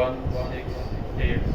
168।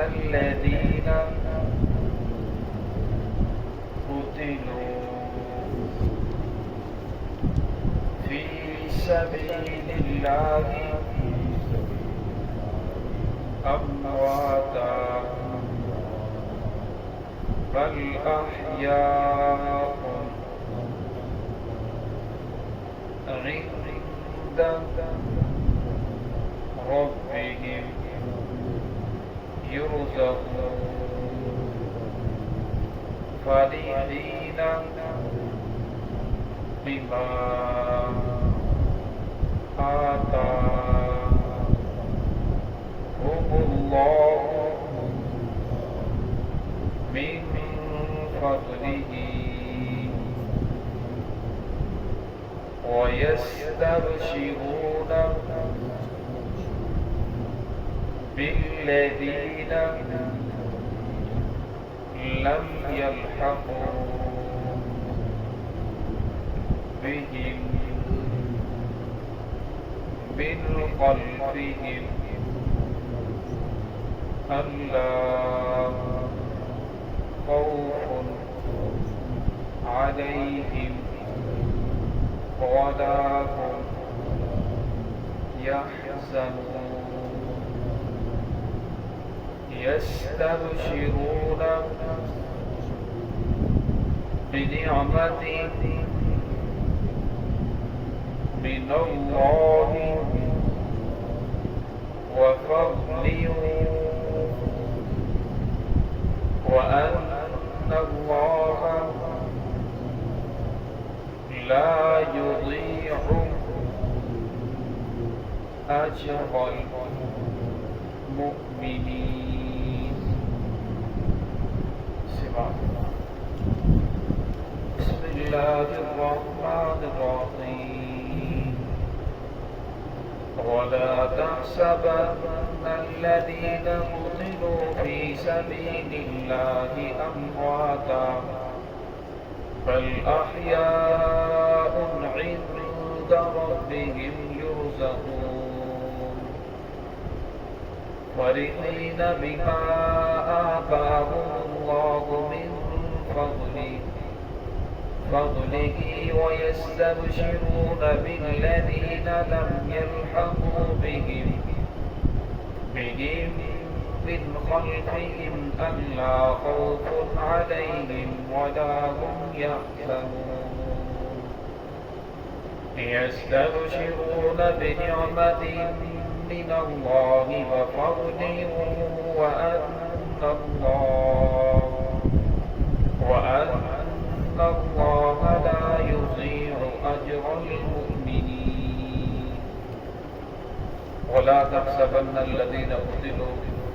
الذين قتلوا في سبيل الله أمواتا بل أحياء عند ربهم يرزقون فرحين بما آتاهم الله من فضله ويستبشرون بالذين لم يلحقوا بهم من خلفهم ألا خوف عليهم ولا هم يحزنون يستبشرون بنعمة من الله وفضل وأن الله لا يضيع أجر المؤمنين. بسم الله الرحمن الرحيم. ولا تحسبن الذين قتلوا في سبيل الله أمواتا بل أحياء عند ربهم يرزقون فرحين بما آتاهم الله من فضله ويستبشرون بالذين لم يلحقوا بهم من خلفهم ألا خوف عليهم ولا هم يحزنون يستبشرون بنعمة من الله وفضل وأن الله لا يضيع أجر المؤمنين. ولا تحسبن الذين قتلوا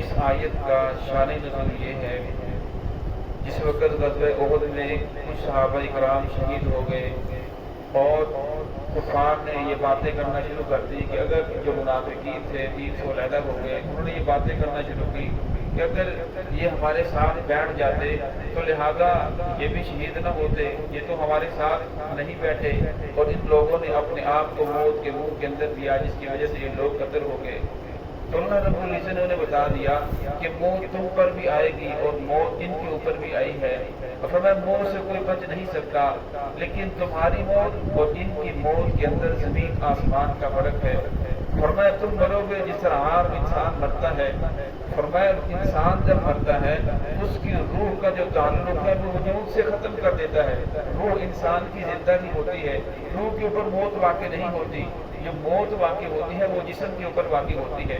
اس آیت کا شان نزول یہ ہے، جس وقت غزوہ احد میں کچھ صحابہ کرام شہید ہو گئے اور کفار نے یہ باتیں کرنا شروع کر دی کہ اگر جو منافقین تھے 300 علیحدہ ہو گئے، انہوں نے یہ باتیں کرنا شروع کی کہ اگر یہ ہمارے ساتھ بیٹھ جاتے تو لہذا یہ بھی شہید نہ ہوتے، یہ تو ہمارے ساتھ نہیں بیٹھے، اور ان لوگوں نے اپنے آپ کو موت کے منہ کے اندر دیا جس کی وجہ سے یہ لوگ قتل ہو گئے۔ تو اللہ رب العزت نے انہیں بتا دیا کہ موت تم پر بھی آئے گی اور موت ان کے اوپر بھی آئی ہے، اور فرمایا موت سے کوئی بچ نہیں سکتا، لیکن تمہاری موت اور ان کی موت کے اندر زمین آسمان کا فرق ہے۔ فرمایا تم مرو گے جس طرح عام انسان مرتا ہے، فرمایا انسان جب مرتا ہے اس کی روح کا جو تعلق ہے وہ وجود سے ختم کر دیتا ہے، روح انسان کی زندگی ہوتی ہے، روح کے اوپر موت واقع نہیں ہوتی، جو موت واقع ہوتی ہے وہ جسم کے اوپر واقع ہوتی ہے۔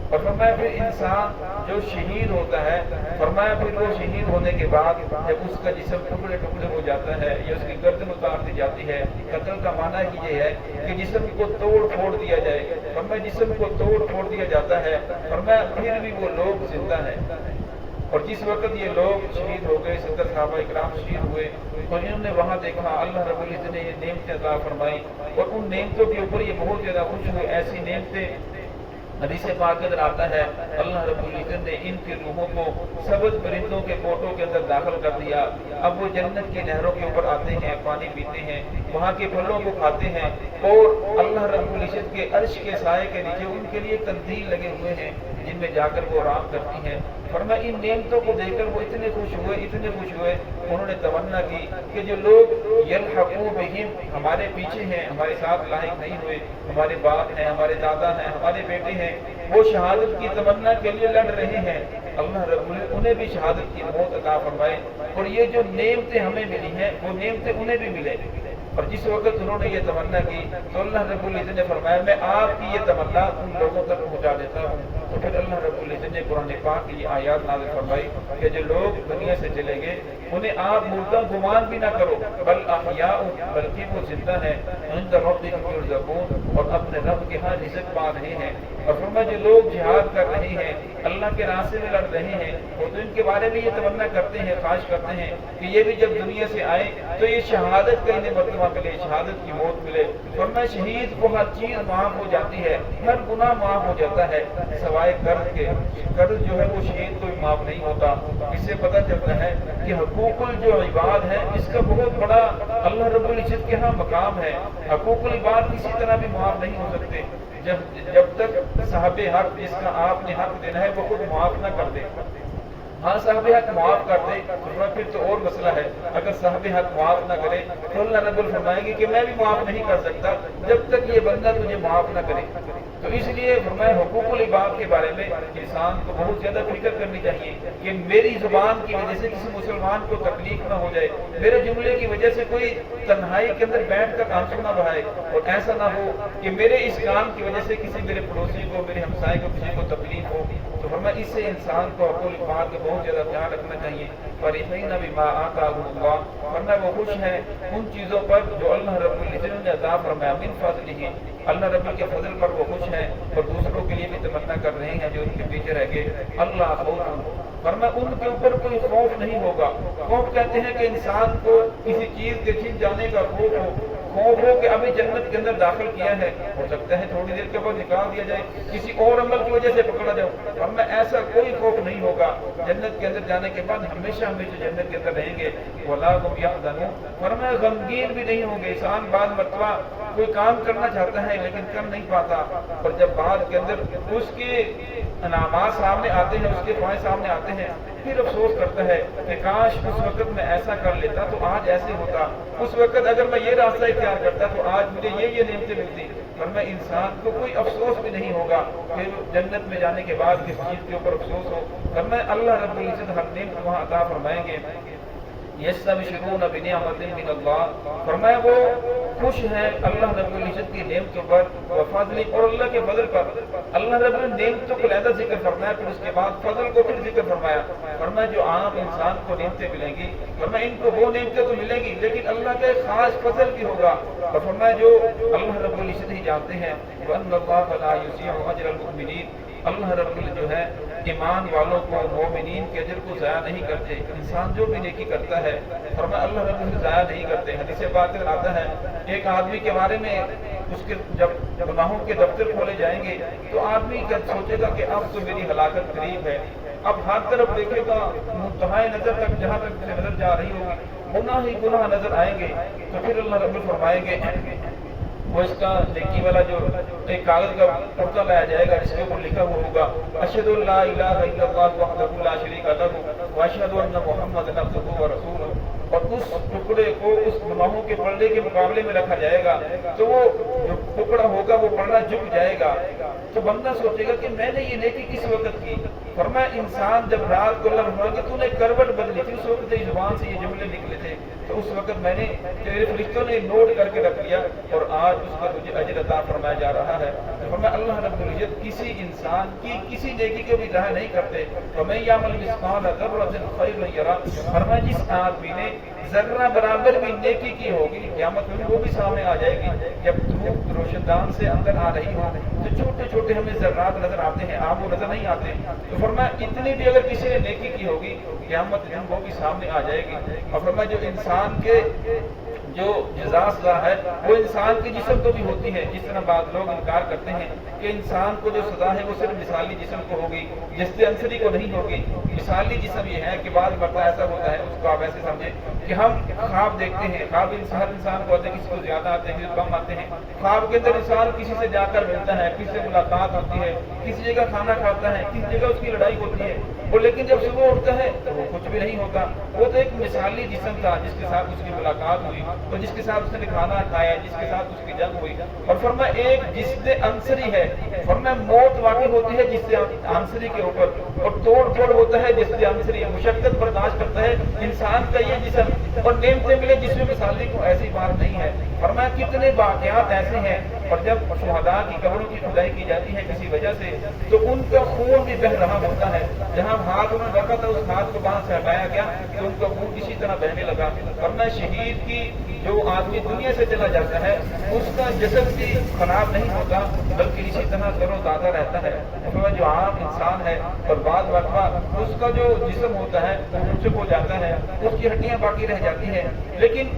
اور فرمایا پھر انسان جو شہید ہوتا ہے، فرمایا پھر وہ شہید ہونے کے بعد جب اس کا جسم ٹکڑے ٹکڑے ہو جاتا ہے یا اس کی گردن اتار دی جاتی ہے، قتل کا معنی ہی یہ ہے کہ جسم کو توڑ پھوڑ دیا جائے، فرمایا جسم کو توڑ پھوڑ دیا جاتا ہے، فرمایا پھر بھی وہ لوگ زندہ ہیں۔ اور جس وقت یہ لوگ شہید ہو گئے، 70 صحابہ اکرام شہید ہوئے، اور انہوں نے وہاں دیکھا اللہ رب العزت نے یہ نعمتیں عطا فرمائی، اور ان نعمتوں کے اوپر یہ بہت زیادہ خوش ہوئے۔ ایسی نعمتیں حدیث پاک کے اندر آتا ہے اللہ رب العزت نے ان کی روحوں کو سبز پرندوں کے کوٹوں کے اندر داخل کر دیا، اب وہ جنت کی نہروں کے اوپر آتے ہیں، پانی پیتے ہیں، وہاں کے پھلوں کو کھاتے ہیں، اور اللہ رب العزت کے عرش کے سائے کے نیچے ان کے لیے قندیل لگے ہوئے ہیں جن میں جا کر وہ آرام کرتی ہیں۔ فرمایا ان نعمتوں کو دیکھ کر وہ اتنے خوش ہوئے، انہوں نے تمنا کی کہ جو لوگ یلحقوا بہم ہمارے پیچھے ہیں، ہمارے ساتھ لاحق نہیں ہوئے، ہمارے باپ ہیں، ہمارے دادا ہیں، ہمارے بیٹے ہیں، وہ شہادت کی تمنا کے لیے لڑ رہے ہیں، اللہ رب العزت انہیں بھی شہادت کی موت عطا فرمائے، اور یہ جو نعمتیں ہمیں ملی ہیں وہ نعمتیں انہیں بھی ملے۔ اور جس وقت انہوں نے یہ تمنا کی تو اللہ رب العزت نے فرمایا میں آپ کی یہ تمنا ان لوگوں تک پہنچا دیتا ہوں۔ تو پھر اللہ رب العزت نے قرآن پاک کی یہ آیات نازل فرمائی کہ جو لوگ دنیا سے چلے گئے انہیں آپ مردہ گمان بھی نہ کرو، بل احیاء، بلکہ وہ زندہ ہیں، عند ربهم یرزقون، اور اپنے رب کے ہاں رزق پا رہے ہیں۔ اور فرمایا جو لوگ جہاد کر رہے ہیں، اللہ کے راستے میں لڑ رہے ہیں، وہ تو ان کے بارے میں یہ تمنا کرتے ہیں، خواہش کرتے ہیں کہ یہ بھی جب دنیا سے آئے تو یہ شہادت کا انہیں مرتبہ ملے، شہادت کی موت ملے۔ فرمایا شہید کو ہر چیز معاف ہو جاتی ہے، ہر گناہ معاف ہو جاتا ہے سوائے قرض کے، قرض جو ہے وہ شہید کو بھی معاف نہیں ہوتا۔ اس سے پتہ چلتا ہے کہ حقوق جو عباد ہے اس کا بہت بڑا اللہ رب العزت کے ہاں مقام ہے، حقوق العباد کسی طرح بھی معاف نہیں ہو سکتے جب تک صاحب حق جس کا آپ نے حق دینا ہے وہ خود معاف نہ کر دے۔ ہاں صاحب حق معاف کر دے پھر تو اور مسئلہ ہے، اگر صاحب حق معاف نہ کرے تو اللہ رب العزت فرمائیں گے کہ میں بھی معاف نہیں کر سکتا جب تک یہ بندہ تجھے معاف نہ کرے۔ تو اس لیے فرمایا حقوق العباد کے بارے میں انسان کو بہت زیادہ فکر کرنی چاہیے کہ میری زبان کی وجہ سے کسی مسلمان کو تکلیف نہ ہو جائے، میرے جملے کی وجہ سے کوئی تنہائی کے اندر بیٹھ کر آنسو نہ بہائے، اور ایسا نہ ہو کہ میرے اس کام کی وجہ سے کسی میرے پڑوسی کو، میرے ہمسائے کو کسی کو تکلیف ہو۔ تو فرمایا اس سے انسان کو حقوق العباد کا بہت زیادہ خیال رکھنا چاہیے۔ فرحین بما آتاهم اللہ، فرمایا وہ خوش ہیں ان چیزوں پر جو اللہ رب العزت نے عطا فرمایا، من فضلہ، اللہ رب کے فضل پر وہ خوش ہیں، اور دوسروں کے لیے بھی تمنا کر رہے ہیں جو ان کے پیچھے رہ گئے۔ اللہ خوف، فرمایا ان کے اوپر کوئی خوف نہیں ہوگا۔ خوف کہتے ہیں کہ انسان کو کسی چیز کے چھن جانے کا خوف ہو کہ ابھی جنت کے اندر داخل کیا ہے، ہو سکتا ہے تھوڑی دیر کے بعد نکال دیا جائے، کسی اور عمل کی وجہ سے پکڑا جاؤ، فرمایا ایسا کوئی خوف نہیں ہوگا۔ جنت کے اندر جانے کے بعد ہمیشہ ہمیشہ جنت کے اندر رہیں گے۔ وَلَا هُمْ يَحْزَنُونَ، فرمایا غمگین بھی نہیں ہوں گے۔ انسان بعض مرتبہ کوئی کام کرنا چاہتا ہے لیکن کر نہیں پاتا، اور جب بعد کے اندر اس کے انعامات سامنے آتے ہیں، اس کے فوائد سامنے آتے ہیں، پھر افسوس کرتا ہے کہ کاش اس وقت میں ایسا کر لیتا تو آج ایسے ہوتا، اس وقت اگر میں یہ راستہ اختیار کرتا تو آج مجھے یہ نعمتیں ملتی۔ پر میں انسان کو کوئی افسوس بھی نہیں ہوگا کہ جنت میں جانے کے بعد کس چیز کے اوپر افسوس ہو، پر میں اللہ رب العزت ہر نعمت وہاں عطا فرمائیں گے۔ یستبشرون بنعمت من اللہ، فرمایا وہ خوش ہیں اللہ رب العزت کی نعمتوں پر، وفضل، اور اللہ کے فضل پر۔ اللہ رب العزت نعمتوں کو علیحدہ ذکر فرمایا، پھر اس کے بعد فضل کو پھر ذکر فرمایا۔ فرمایا جو عام انسان کو نعمتیں ملیں گی، فرمایا ان کو وہ نعمتیں تو ملیں گی لیکن اللہ کا ایک خاص فضل بھی ہوگا، اور فرمایا جو اللہ رب العزت ہی جانتے ہیں، وَأَنَّ اللَّهَ لَا يُضِيعُ أَجْرَ الْمُؤْمِنِينَ، اللہ رب العزت جو ہے ایمان والوں کو مومنین کے اجر کو ضائع نہیں کرتے. انسان جو بھی نیکی کرتا ہے فرمایا اللہ رب العزت ضائع نہیں کرتے. حدیث پاک میں آتا ہے ایک آدمی کے بارے میں اس کے جب گناہوں کے دفتر کھولے جائیں گے تو آدمی سوچے گا کہ اب تو میری ہلاکت قریب ہے. اب ہر طرف دیکھے گا منتہائے نظر تک جہاں تک سے نظر جا رہی ہوگی گناہ ہی گناہ نظر آئیں گے. تو پھر اللہ رب فرمائیں گے وہ اس کا نیکی والا جو ایک کاغذ کا ٹکڑا لایا جائے گا جس کے اوپر لکھا ہوا ہوگا اشہد ان لا الہ الا اللہ وحدہ لا شریک لہ واشہد ان محمدا عبدہ ورسولہ. اور اس ٹکڑے کو اس گناہوں کے پڑھنے کے مقابلے میں رکھا جائے گا تو وہ جو ٹکڑا ہوگا وہ پڑھنا جھک جائے گا. تو بندہ سوچے گا کہ میں نے یہ نیکی کس وقت کی. فرمایا انسان جب رات کو اللہ فرمائے کہ تو نے کروٹ بدلی تھی اس وقت تیری زبان سے یہ جملے نکلے تھے تو اس وقت میں نے تیرے فرشتوں نے نوٹ کر کے رکھ لیا اور آج اس کا تجھے اجر عطا فرمایا جا رہا ہے. فرمایا اللہ رب العزت کسی انسان کی کسی نیکی کو بھی ضائع نہیں کرتے. فمن یعمل مثقال ذرۃ خیرا یرہ. فرمایا جس آدمی نے ذرہ برابر بھی نیکی کی ہوگی قیامت میں وہ بھی سامنے آ جائے گی. جب دھوپ روشن دان سے اندر آ رہی ہو تو چھوٹے چھوٹے ہمیں ذرات نظر آتے ہیں آپ وہ نظر نہیں آتے. تو فرمایا اتنی بھی اگر کسی نے نیکی کی ہوگی قیامت میں وہ بھی سامنے آ جائے گی. اور فرمایا جو انسان کے جو جزا سزا ہے وہ انسان کے جسم کو بھی ہوتی ہے. جس طرح بعض لوگ انکار کرتے ہیں کہ انسان کو جو سزا ہے وہ صرف مثالی جسم کو ہوگی جس عنصری کو نہیں ہوگی. مثالی جسم یہ ہے کہ بعض مرتبہ ایسا ہوتا ہے اس کو آپ ایسے سمجھیں کہ ہم خواب دیکھتے ہیں. خواب ہر انسان کو آتے ہیں کسی کو زیادہ آتے ہیں کسی کو کم آتے ہیں. خواب کے اندر انسان کسی سے جا کر ملتا ہے کسی سے ملاقات ہوتی ہے کسی جگہ کھانا کھاتا ہے کسی جگہ اس کی لڑائی ہوتی ہے اور لیکن جب صبح اٹھتا ہے تو وہ کچھ بھی نہیں ہوتا. وہ تو ایک مثالی جسم تھا جس کے ساتھ اس کی ملاقات ہوئی تو جس کے ساتھ اس نے کھانا کھایا جس کے ساتھ اس کی جنگ ہوئی. اور فرمایا ایک جسم عنصری ہے. فرمایا موت واقع ہوتی ہے جس سے عنصری کے اوپر اور توڑ پھوڑ ہوتا ہے جس سے عنصری مشقت برداشت کرتا ہے انسان کا یہ جسم اور نعمتیں ملے جس میں مثالی کو ایسی بات نہیں ہے. فرمایا کتنے واقعات ایسے ہیں اور جب شہداء کی قبروں کی کھدائی کی جاتی ہے کسی وجہ سے تو ان کا خون بھی بہہ رہا ہوتا ہے. جہاں ہاتھ انہوں نے رکھا تھا اس ہاتھ کو وہاں سے ہٹایا گیا تو ان کا خون اسی طرح بہنے لگا. ورنہ شہید کی جو آدمی دنیا سے چلا جاتا ہے اس کا جسم بھی خراب نہیں ہوتا بلکہ اسی طرح تر و تازہ رہتا ہے. جو عام انسان ہے اور بعض مرتبہ اس کا جو جسم ہوتا ہے وہ منسوخ ہو جاتا ہے اس کی ہڈیاں باقی رہ جاتی ہیں لیکن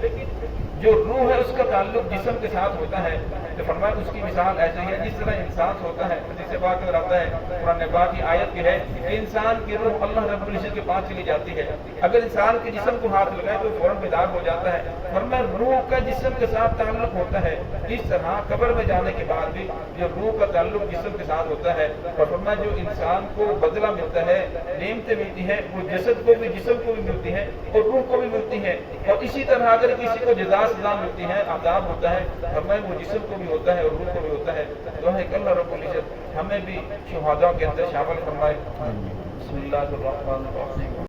جو روح ہے اس کا تعلق جسم کے ساتھ ہوتا ہے. تو فرمایا اس کی مثال ایسے ہی ہے جس طرح انسان ہوتا ہے. جس سے بات کر آتا ہے قرآن پاک کی آیت کی ہے کہ انسان کی روح اللہ رب العزت کے پاس چلی جاتی ہے. اگر انسان کے جسم کو ہاتھ لگائے تو فوراً بیدار ہو جاتا ہے. فرمایا روح کا جسم کے ساتھ تعلق ہوتا ہے. اس طرح قبر میں جانے کے بعد بھی جو روح کا تعلق جسم کے ساتھ ہوتا ہے. اور فرمایا جو انسان کو بدلہ ملتا ہے نعمتیں ملتی ہے وہ جسد کو بھی جسم کو بھی ملتی ہے اور روح کو بھی ملتی ہے. اور اسی طرح اگر کسی کو جزا سزا ملتی ہے عذاب ہوتا ہے فرمایا وہ جسم کو بھی ہوتا ہے اور روح کو بھی ہوتا ہے. دعا ہے کہ اللہ رب العزت ہمیں بھی شہداء کے اندر شامل فرمائے. بسم اللہ الرحمن الرحیم.